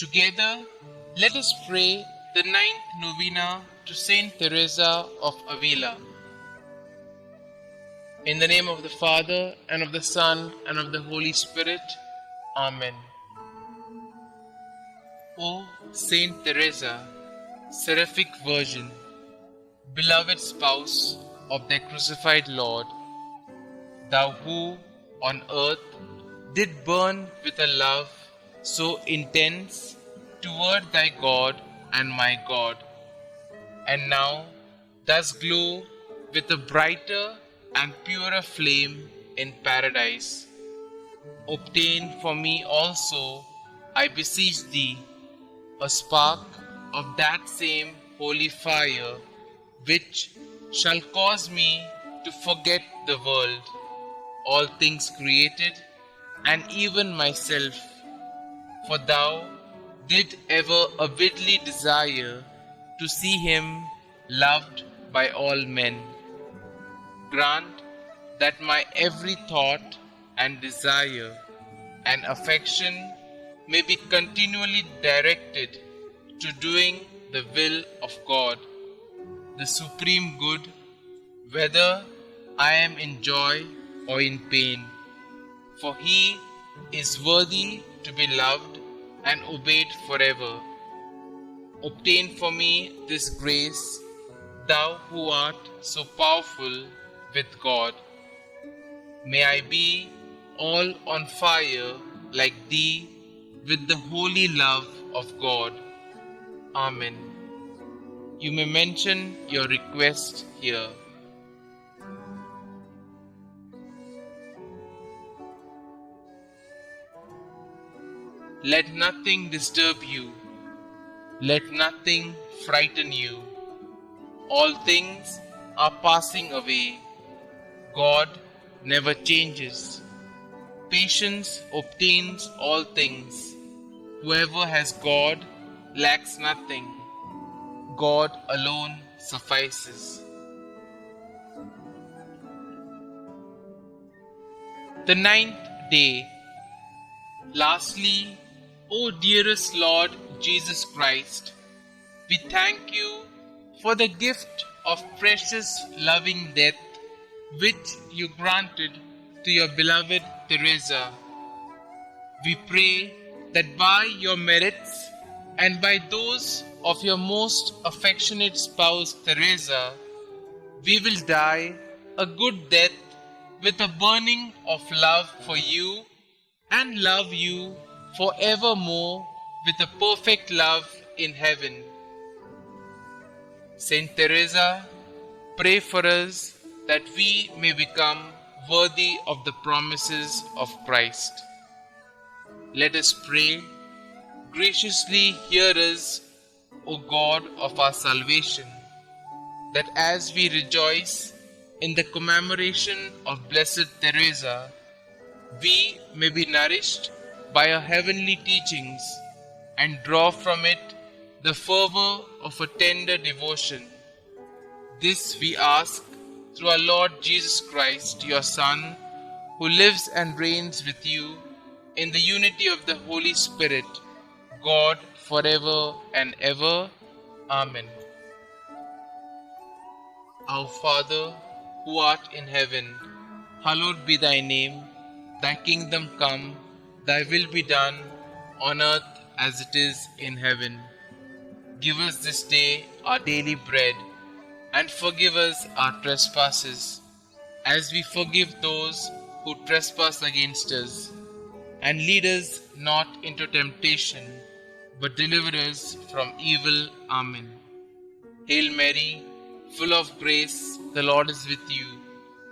Together, let us pray the ninth Novena to St Theresa of Avila. In the name of the Father, and of the Son, and of the Holy Spirit. Amen. O Saint Teresa, seraphic Virgin, beloved spouse of thy crucified Lord, thou who on earth did burn with a love so intense toward thy God and my God, and now does glow with a brighter and purer flame in paradise. Obtain for me also, I beseech thee, a spark of that same holy fire, which shall cause me to forget the world, all things created, and even myself, for thou did ever avidly desire to see him loved by all men. Grant that my every thought and desire and affection may be continually directed to doing the will of God, the supreme good, whether I am in joy or in pain. For he is worthy to be loved and obeyed forever. Obtain for me this grace, thou who art so powerful with God. May I be all on fire like thee with the holy love of God. Amen. You may mention your request here. Let nothing disturb you. Let nothing frighten you. All things are passing away. God never changes. Patience obtains all things. Whoever has God lacks nothing. God alone suffices. The ninth day. Lastly, O dearest Lord Jesus Christ, we thank you for the gift of precious loving death which you granted to your beloved Teresa. We pray that by your merits and by those of your most affectionate spouse Teresa, we will die a good death with a burning of love for you and love you forevermore with a perfect love in heaven. Saint Teresa, pray for us that we may become worthy of the promises of Christ. Let us pray. Graciously hear us, O God of our salvation, that as we rejoice in the commemoration of Blessed Teresa, we may be nourished by her heavenly teachings and draw from it the fervor of a tender devotion. This we ask through our Lord Jesus Christ, your Son, who lives and reigns with you in the unity of the Holy Spirit, God forever and ever. Amen. Our Father, who art in heaven, hallowed be thy name. Thy kingdom come, thy will be done, on earth as it is in heaven. Give us this day our daily bread, and forgive us our trespasses, as we forgive those who trespass against us. And lead us not into temptation, but deliver us from evil. Amen. Hail Mary, full of grace, the Lord is with you.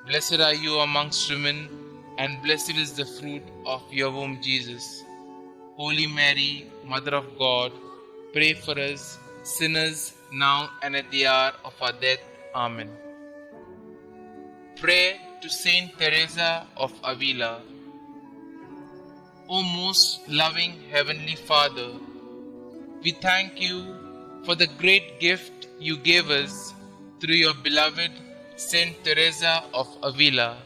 Blessed are you amongst women, and blessed is the fruit of your womb, Jesus. Holy Mary, Mother of God, pray for us sinners now and at the hour of our death. Amen. Prayer to St Theresa of Avila. O most loving Heavenly Father, we thank you for the great gift you gave us through your beloved St Theresa of Avila,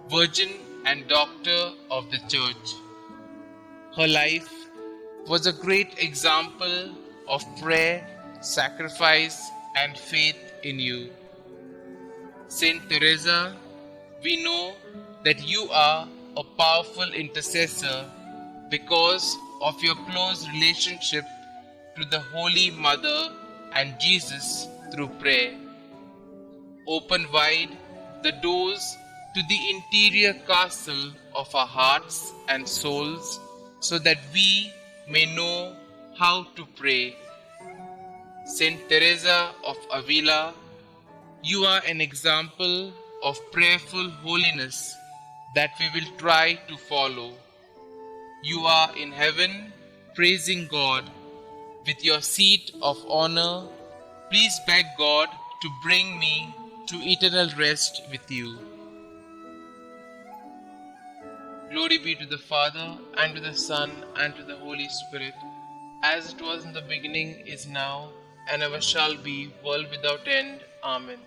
Virgin and Doctor of the Church. Her life, was a great example of prayer, sacrifice, and faith in you. St. Teresa, we know that you are a powerful intercessor because of your close relationship to the Holy Mother and Jesus through prayer. Open wide the doors to the interior castle of our hearts and souls so that we may know how to pray. St. Teresa of Avila, you are an example of prayerful holiness that we will try to follow. You are in heaven praising God with your seat of honor. Please beg God to bring me to eternal rest with you. Glory be to the Father, and to the Son, and to the Holy Spirit, as it was in the beginning, is now, and ever shall be, world without end. Amen.